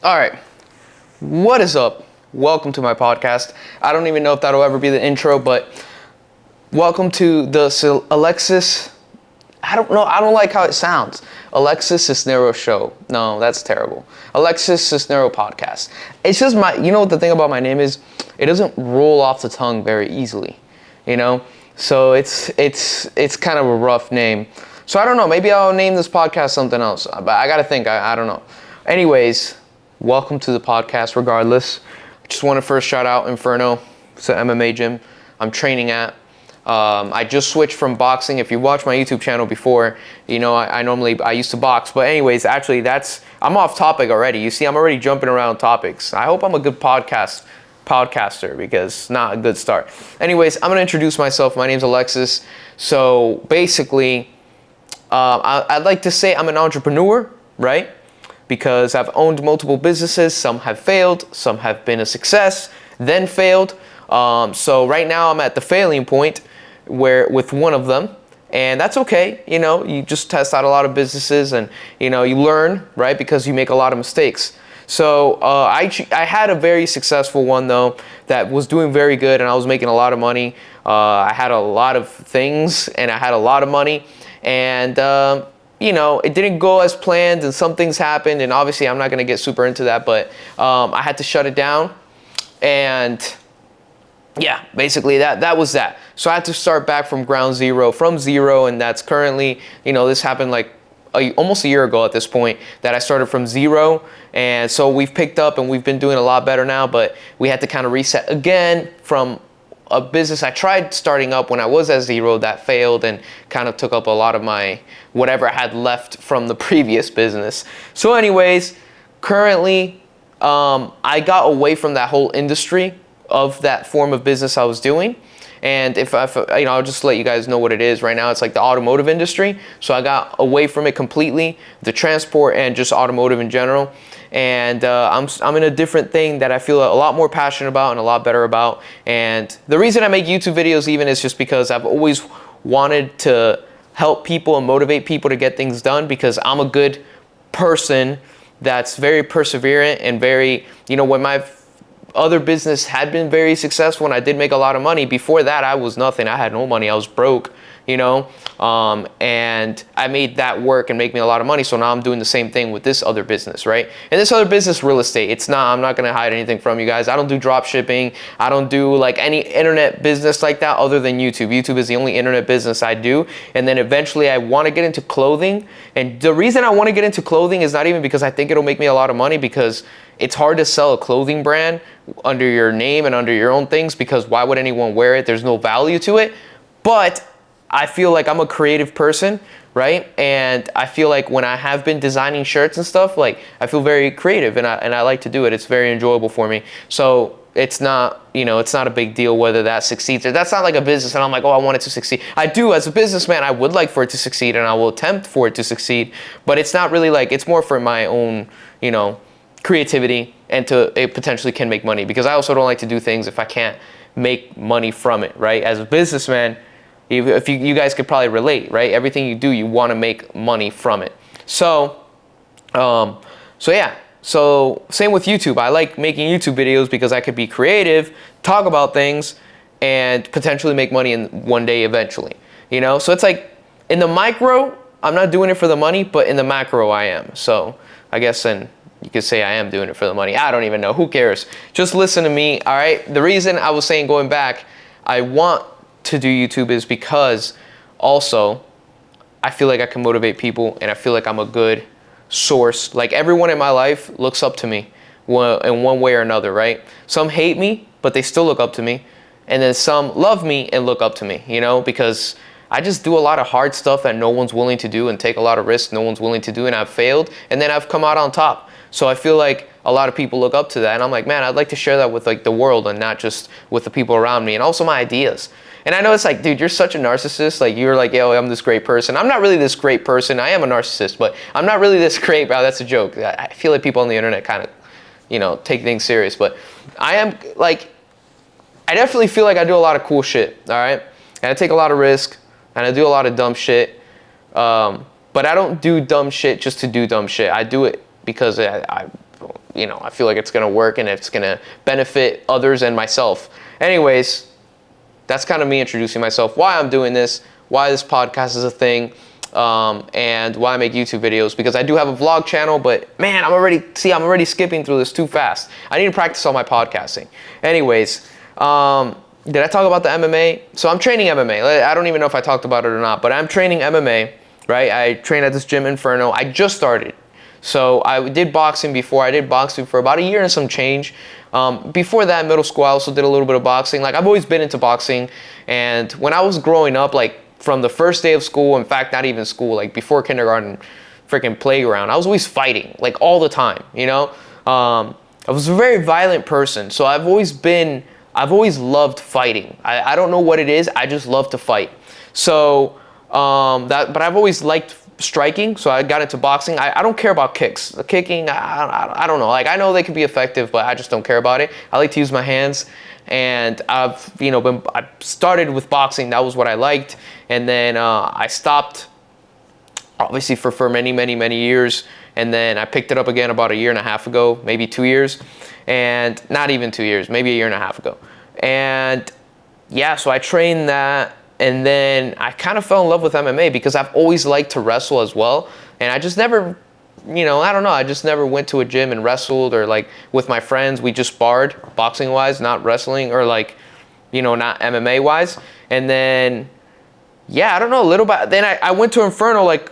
All right, what is up? Welcome to my podcast. I don't even know if that'll ever be the intro, but welcome to the Alexis. I don't know. I don't like how it sounds. Alexis Cisnero Show. No, that's terrible. Alexis Cisnero Podcast. It's just you know what the thing about my name is? It doesn't roll off the tongue very easily, you know? So it's kind of a rough name. So I don't know. Maybe I'll name this podcast something else. But I got to think. I don't know. Anyways, welcome to the podcast regardless. I just want to first shout out Inferno. It's an MMA gym I'm training at. I just switched from boxing. If you watch my YouTube channel before, you know I used to box. But anyways, actually I'm off topic already. You see, I'm already jumping around topics. I hope I'm a good podcaster because not a good start. Anyways, I'm gonna introduce myself. My name's Alexis. So basically, I'd like to say I'm an entrepreneur, right? Because I've owned multiple businesses. Some have failed, some have been a success, then failed. So right now I'm at the failing point with one of them, and that's okay. You know, you just test out a lot of businesses and, you know, you learn, right? Because you make a lot of mistakes. So I had a very successful one though that was doing very good, and I was making a lot of money. I had a lot of things and I had a lot of money, and you know, it didn't go as planned and some things happened, and obviously I'm not going to get super into that, but I had to shut it down. And yeah, basically that was that. So I had to start back from ground zero, and that's currently, you know, this happened like almost a year ago at this point that I started from zero. And so we've picked up and we've been doing a lot better now, but we had to kind of reset again from a business I tried starting up when I was at zero that failed and kind of took up a lot of my whatever I had left from the previous business. So anyways, currently I got away from that whole industry of that form of business I was doing. And if you know, I'll just let you guys know what it is right now. It's like the automotive industry. So I got away from it completely, the transport and just automotive in general. And I'm in a different thing that I feel a lot more passionate about and a lot better about. And the reason I make YouTube videos even is just because I've always wanted to help people and motivate people to get things done, because I'm a good person that's very perseverant and very, you know, when my other business had been very successful and I did make a lot of money. Before that, I was nothing. I had no money. I was broke, you know, and I made that work and make me a lot of money. So now I'm doing the same thing with this other business, right? And this other business, real estate, I'm not going to hide anything from you guys. I don't do drop shipping. I don't do like any internet business like that other than YouTube. YouTube is the only internet business I do. And then eventually I want to get into clothing. And the reason I want to get into clothing is not even because I think it'll make me a lot of money, because it's hard to sell a clothing brand under your name and under your own things, because why would anyone wear it? There's no value to it. But I feel like I'm a creative person, right? And I feel like when I have been designing shirts and stuff, like I feel very creative and I like to do it. It's very enjoyable for me. So it's not, you know, it's not a big deal whether that succeeds or that's not like a business and I'm like, oh, I want it to succeed. I do, as a businessman, I would like for it to succeed and I will attempt for it to succeed, but it's not really like, it's more for my own, you know, creativity, and it potentially can make money, because I also don't like to do things if I can't make money from it, right? As a businessman, if you guys could probably relate, right? Everything you do, you want to make money from it. So yeah. So same with YouTube. I like making YouTube videos because I could be creative, talk about things, and potentially make money in one day eventually, you know? So it's like in the micro, I'm not doing it for the money, but in the macro I am. So I guess then you could say I am doing it for the money. I don't even know. Who cares? Just listen to me, all right? The reason I was saying going back, I want to do YouTube is because also I feel like I can motivate people and I feel like I'm a good source. Like everyone in my life looks up to me in one way or another, right? Some hate me, but they still look up to me. And then some love me and look up to me, you know, because I just do a lot of hard stuff that no one's willing to do and take a lot of risks no one's willing to do, and I've failed and then I've come out on top. So I feel like a lot of people look up to that, and I'm like, man, I'd like to share that with like the world and not just with the people around me, and also my ideas. And I know it's like, dude, you're such a narcissist. Like you're like, yo, I'm this great person. I'm not really this great person. I am a narcissist, but I'm not really this great. Wow, that's a joke. I feel like people on the internet kind of, you know, take things serious, but I am like, I definitely feel like I do a lot of cool shit. All right. And I take a lot of risk and I do a lot of dumb shit. But I don't do dumb shit just to do dumb shit. I do it because I feel like it's going to work and it's going to benefit others and myself. Anyways, that's kind of me introducing myself, why I'm doing this, why this podcast is a thing, and why I make YouTube videos, because I do have a vlog channel, but man, I'm already skipping through this too fast. I need to practice on my podcasting. Anyways, did I talk about the MMA? So I'm training MMA. I don't even know if I talked about it or not, but I'm training MMA, right? I train at this gym, Inferno. I just started. So I did boxing before. I did boxing for about a year and some change. Before that, middle school, I also did a little bit of boxing. Like, I've always been into boxing. And when I was growing up, like from the first day of school, in fact, not even school, like before kindergarten, freaking playground, I was always fighting, like all the time, I was a very violent person. So I've always loved fighting. I don't know what it is. I just love to fight. So, but I've always liked striking, so I got into boxing. I don't care about kicks. The kicking, I don't know. Like, I know they can be effective, but I just don't care about it. I like to use my hands, and I started with boxing. That was what I liked, and then I stopped, obviously, for many, many, many years, and then I picked it up again about a year and a half ago, maybe 2 years, and not even 2 years, maybe a year and a half ago, and yeah, so I trained that. And then I kind of fell in love with MMA because I've always liked to wrestle as well. And I just never, I don't know. I just never went to a gym and wrestled, or like with my friends, we just sparred boxing wise, not wrestling, or like, not MMA wise. And then, yeah, I don't know, a little bit. Then I went to Inferno like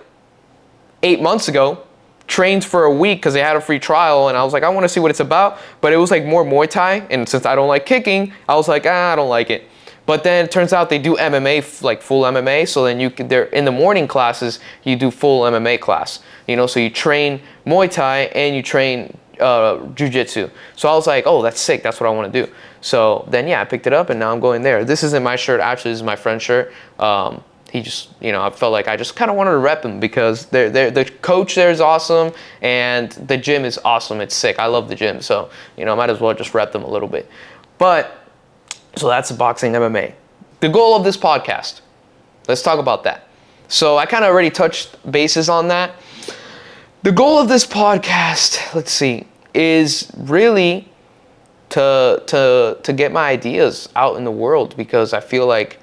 8 months ago, trained for a week because they had a free trial. And I was like, I want to see what it's about. But it was like more Muay Thai. And since I don't like kicking, I was like, I don't like it. But then it turns out they do MMA, like full MMA. So then they're in the morning classes, you do full MMA class, so you train Muay Thai and you train Jiu-Jitsu. So I was like, oh, that's sick. That's what I want to do. So then, yeah, I picked it up and now I'm going there. This isn't my shirt. Actually, this is my friend's shirt. He just, I felt like I just kind of wanted to rep him because the coach there is awesome and the gym is awesome. It's sick. I love the gym. So, I might as well just rep them a little bit. But so that's boxing, MMA. The goal of this podcast, let's talk about that. So I kind of already touched bases on that. The goal of this podcast, let's see, is really to get my ideas out in the world, because I feel like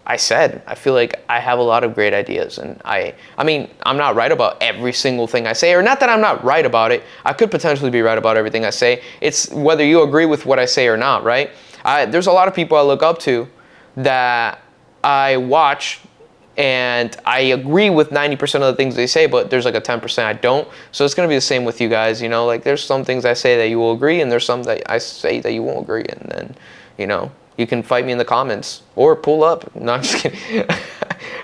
I feel like I have a lot of great ideas, and I mean, I'm not right about every single thing I say, or not that I'm not right about it. I could potentially be right about everything I say. It's whether you agree with what I say or not, right? There's a lot of people I look up to that I watch, and I agree with 90% of the things they say, but there's like a 10% I don't. So it's going to be the same with you guys, like there's some things I say that you will agree, and there's some that I say that you won't agree, and then, you can fight me in the comments or pull up. No, I'm just kidding.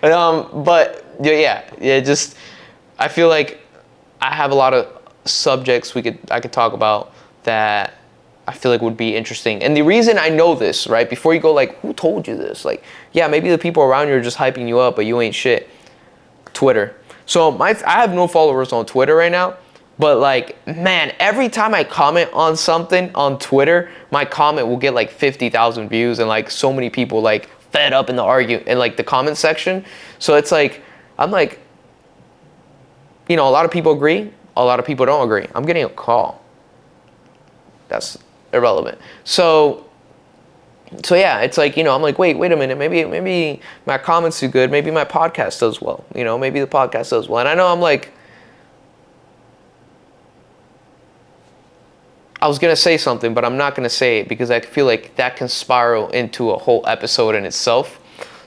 But just, I feel like I have a lot of subjects I could talk about that I feel like would be interesting. And the reason I know this, right, before you go like, who told you this? Like, yeah, maybe the people around you are just hyping you up, but you ain't shit. Twitter. So I have no followers on Twitter right now, but like, man, every time I comment on something on Twitter, my comment will get like 50,000 views, and like so many people like fed up in the comment section. So it's like, I'm like, a lot of people agree, a lot of people don't agree. I'm getting a call. That's irrelevant. So yeah, it's like, I'm like, wait a minute, maybe my comments do good, maybe my podcast does well, maybe the podcast does well. And I know I'm like, I was going to say something, but I'm not going to say it because I feel like that can spiral into a whole episode in itself.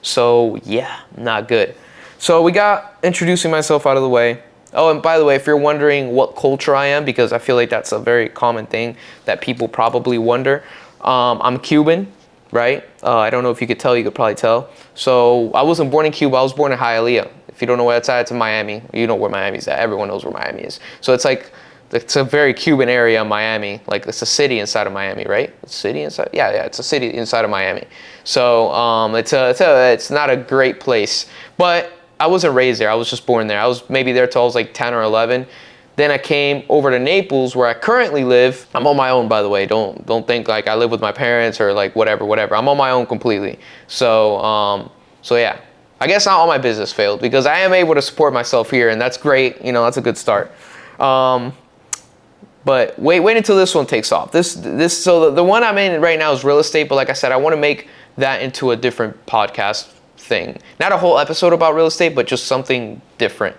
So yeah, not good. So we got introducing myself out of the way. Oh, and by the way, if you're wondering what culture I am, because I feel like that's a very common thing that people probably wonder, I'm Cuban, right? I don't know if you could tell, you could probably tell. So I wasn't born in Cuba, I was born in Hialeah. If you don't know where that's at, it's in Miami. You know where Miami's at, everyone knows where Miami is. So it's like, it's a very Cuban area in Miami. Like, it's a city inside of Miami, right? A city inside? Yeah, it's a city inside of Miami. So it's not a great place. But I wasn't raised there. I was just born there. I was maybe there till I was like 10 or 11. Then I came over to Naples, where I currently live. I'm on my own, by the way. Don't think like I live with my parents or like whatever. I'm on my own completely. So yeah. I guess not all my business failed, because I am able to support myself here, and that's great. That's a good start. But wait until this one takes off. So the one I'm in right now is real estate, but like I said, I want to make that into a different podcast thing. Not a whole episode about real estate, but just something different.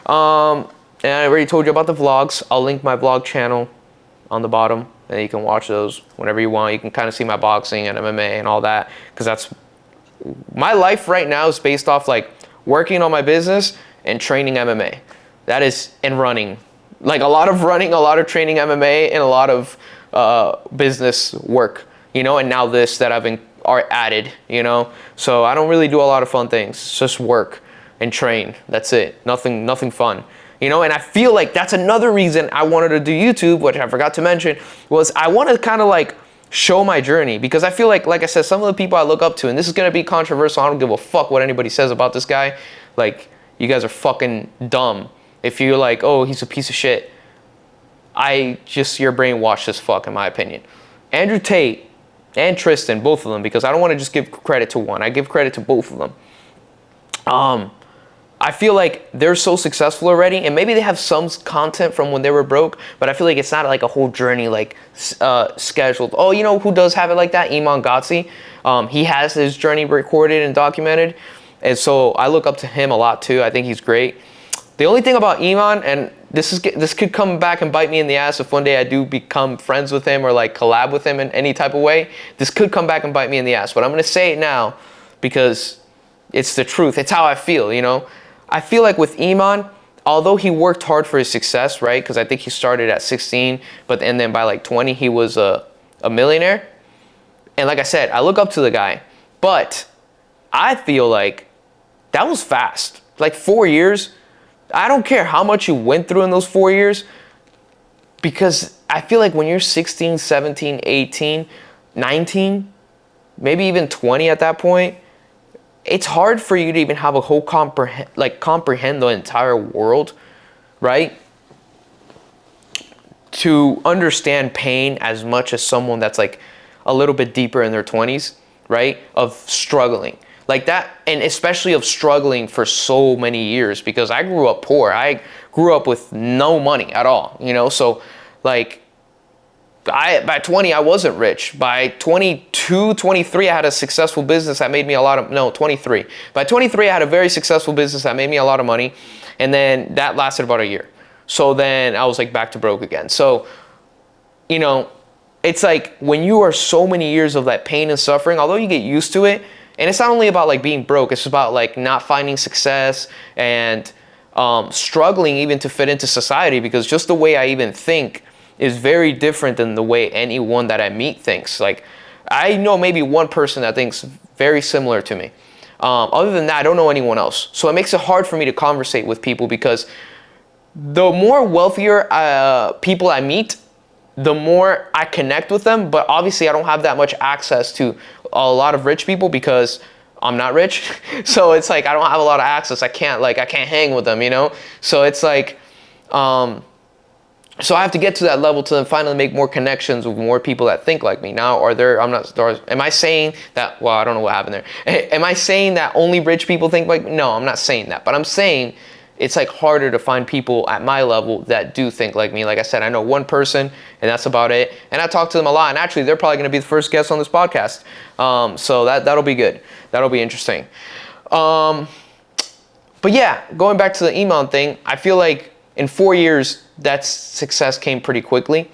And I already told you about the vlogs. I'll link my vlog channel on the bottom, and you can watch those whenever you want. You can kind of see my boxing and MMA and all that, because that's my life right now is based off like working on my business and training MMA. That is, and running. Like a lot of running, a lot of training MMA, and a lot of business work, you know, and now this that I've been are added, you know. So I don't really do a lot of fun things. It's just work and train. That's it. Nothing fun, you know. And I feel like that's another reason I wanted to do YouTube, which I forgot to mention, was I want to kind of like show my journey, because I feel like I said, some of the people I look up to, and this is going to be controversial. I don't give a fuck what anybody says about this guy. Like, you guys are fucking dumb. If you're like, oh, he's a piece of shit, you're brainwashed as fuck, in my opinion. Andrew Tate and Tristan, both of them, because I don't want to just give credit to one. I give credit to both of them. I feel like they're so successful already, and maybe they have some content from when they were broke, but I feel like it's not like a whole journey like scheduled. Oh, you know who does have it like that? Iman Gotzi. He has his journey recorded and documented, and so I look up to him a lot too. I think he's great. The only thing about Iman, and this could come back and bite me in the ass if one day I do become friends with him or like collab with him in any type of way. This could come back and bite me in the ass, but I'm gonna say it now because it's the truth. It's how I feel, you know. I feel like with Iman, although he worked hard for his success, right? Because I think he started at 16, and then by like 20 he was a millionaire. And like I said, I look up to the guy, but I feel like that was fast. Like 4 years. I don't care how much you went through in those 4 years, because I feel like when you're 16, 17, 18, 19, maybe even 20 at that point, it's hard for you to even have a whole comprehend the entire world, right? To understand pain as much as someone that's like a little bit deeper in their 20s, right? Of struggling. Like that, and especially of struggling for so many years, because I grew up poor. I grew up with no money at all, you know? So like by 20, I wasn't rich. By 22, 23, I had a successful business that made me 23. By 23, I had a very successful business that made me a lot of money. And then that lasted about a year. So then I was like back to broke again. So, you know, it's like when you are so many years of that pain and suffering, although you get used to it, and it's not only about like being broke, it's about like not finding success and struggling even to fit into society, because just the way I even think is very different than the way anyone that I meet thinks. Like, I know maybe one person that thinks very similar to me. Other than that, I don't know anyone else. So it makes it hard for me to conversate with people, because the more wealthier people I meet, the more I connect with them. But obviously I don't have that much access to a lot of rich people because I'm not rich. So it's like I don't have a lot of access. I can't hang with them, you know? So it's like, so I have to get to that level to then finally make more connections with more people that think like me. Now, am I saying that, well, I don't know what happened there. Am I saying that only rich people think like me? No, I'm not saying that. But I'm saying it's like harder to find people at my level that do think like me. Like I said, I know one person and that's about it. And I talk to them a lot. And actually, they're probably going to be the first guest on this podcast. So that'll be good. That'll be interesting. But yeah, going back to the Iman thing, I feel like in 4 years, that success came pretty quickly.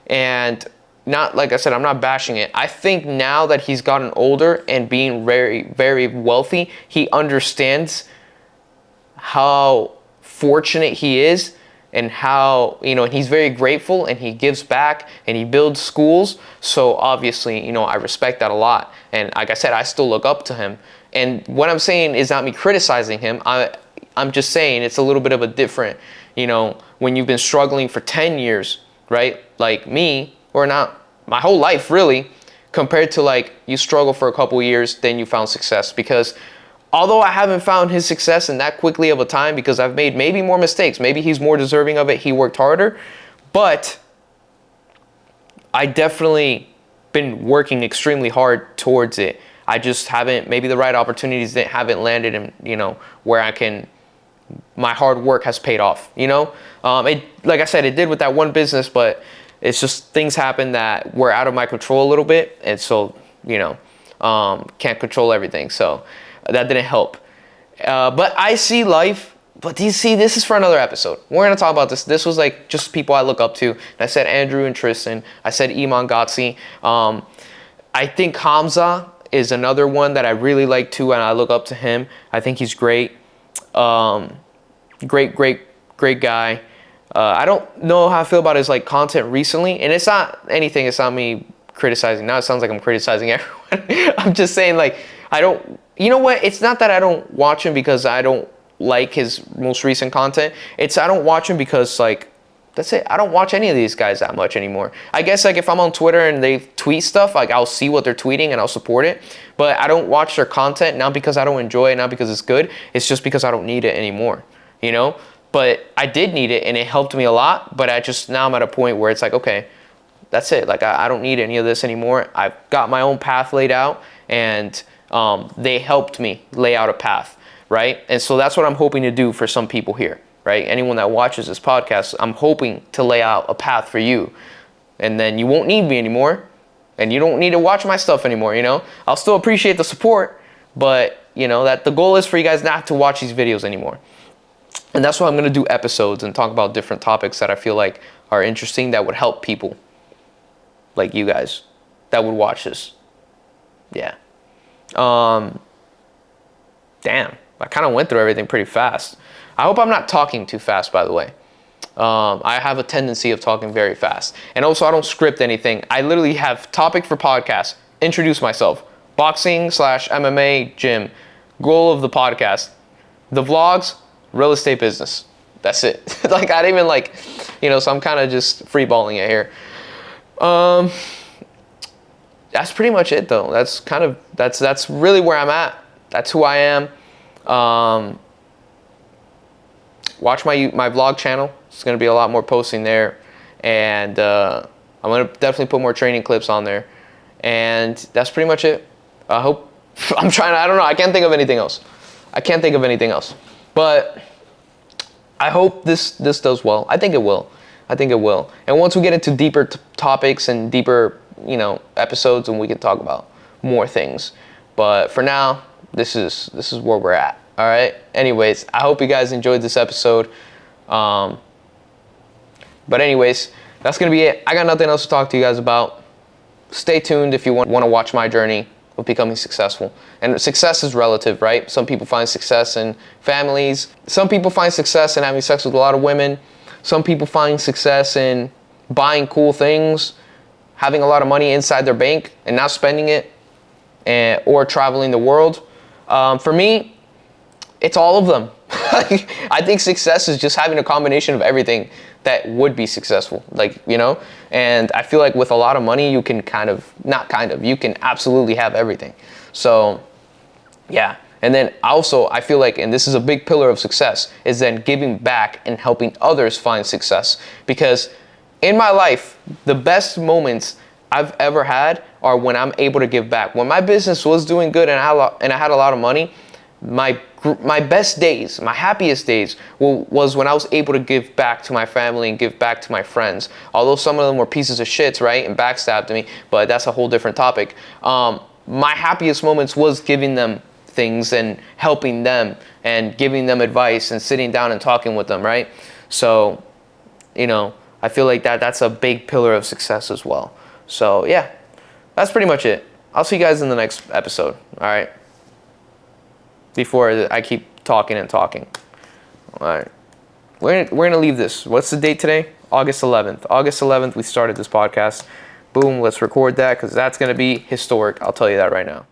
And not, like I said, I'm not bashing it. I think now that he's gotten older and being very, very wealthy, he understands how fortunate he is, and how, you know, and he's very grateful, and he gives back and he builds schools. So obviously, you know, I respect that a lot. And like I said, I still look up to him. And what I'm saying is not me criticizing him. I'm just saying it's a little bit of a different, you know, when you've been struggling for 10 years, right? Like me, or not my whole life really, compared to like you struggle for a couple years, then you found success. Because although I haven't found his success in that quickly of a time, because I've made maybe more mistakes, maybe he's more deserving of it, he worked harder, but I definitely been working extremely hard towards it. I just haven't, maybe the right opportunities haven't landed in, you know, where I can my hard work has paid off, you know? Like I said, it did with that one business, but it's just things happen that were out of my control a little bit. And so, you know, can't control everything. So that didn't help. But I see life. But do you see, this is for another episode. We're going to talk about this. This was like just people I look up to. And I said Andrew and Tristan. I said Iman Gotsi. I think Hamza is another one that I really like too, and I look up to him. I think he's great. Great guy. I don't know how I feel about his like content recently. And it's not anything. It's not me criticizing. Now it sounds like I'm criticizing everyone. I'm just saying like, you know what? It's not that I don't watch him because I don't like his most recent content. I don't watch him because like, that's it. I don't watch any of these guys that much anymore. I guess like if I'm on Twitter and they tweet stuff, like I'll see what they're tweeting and I'll support it. But I don't watch their content, not because I don't enjoy it, not because it's good. It's just because I don't need it anymore, you know? But I did need it and it helped me a lot. But now I'm at a point where it's like, okay, that's it. Like I don't need any of this anymore. I've got my own path laid out, and they helped me lay out a path. Right? And so that's what I'm hoping to do for some people here, right? Anyone that watches this podcast, I'm hoping to lay out a path for you. And then you won't need me anymore, and you don't need to watch my stuff anymore, you know? I'll still appreciate the support, but you know, that the goal is for you guys not to watch these videos anymore. And that's why I'm going to do episodes and talk about different topics that I feel like are interesting, that would help people like you guys that would watch this. Yeah. Damn. I kind of went through everything pretty fast. I hope I'm not talking too fast, by the way. I have a tendency of talking very fast. And also, I don't script anything. I literally have topic for podcast, introduce myself, boxing/MMA gym, goal of the podcast, the vlogs, real estate business. That's it. Like, I didn't even like, you know, so I'm kind of just freeballing it here. That's pretty much it, though. That's really where I'm at. That's who I am. Watch my vlog channel. It's going to be a lot more posting there, and I'm going to definitely put more training clips on there, and that's pretty much it. I hope I don't know, I can't think of anything else, but I hope this does well. I think it will. And once we get into deeper topics and deeper, you know, episodes, and we can talk about more things, but for now, this is where we're at. All right. Anyways, I hope you guys enjoyed this episode. But anyways, that's going to be it. I got nothing else to talk to you guys about. Stay tuned if you want to watch my journey of becoming successful. And success is relative, right? Some people find success in families. Some people find success in having sex with a lot of women. Some people find success in buying cool things, having a lot of money inside their bank and not spending it, or traveling the world. For me, it's all of them. I think success is just having a combination of everything that would be successful, like, you know, and I feel like with a lot of money, you can you can absolutely have everything. So yeah. And then also I feel like, and this is a big pillar of success, is then giving back and helping others find success. Because in my life, the best moments I've ever had are when I'm able to give back. When my business was doing good and I had a lot of money, my best days, my happiest days was when I was able to give back to my family and give back to my friends. Although some of them were pieces of shits, right, and backstabbed me, but that's a whole different topic. My happiest moments was giving them things and helping them and giving them advice and sitting down and talking with them, right? So, you know, I feel like that's a big pillar of success as well. So yeah, that's pretty much it. I'll see you guys in the next episode. All right. Before I keep talking and talking. All right. We're going to leave this. What's the date today? August 11th. August 11th, we started this podcast. Boom, let's record that because that's going to be historic. I'll tell you that right now.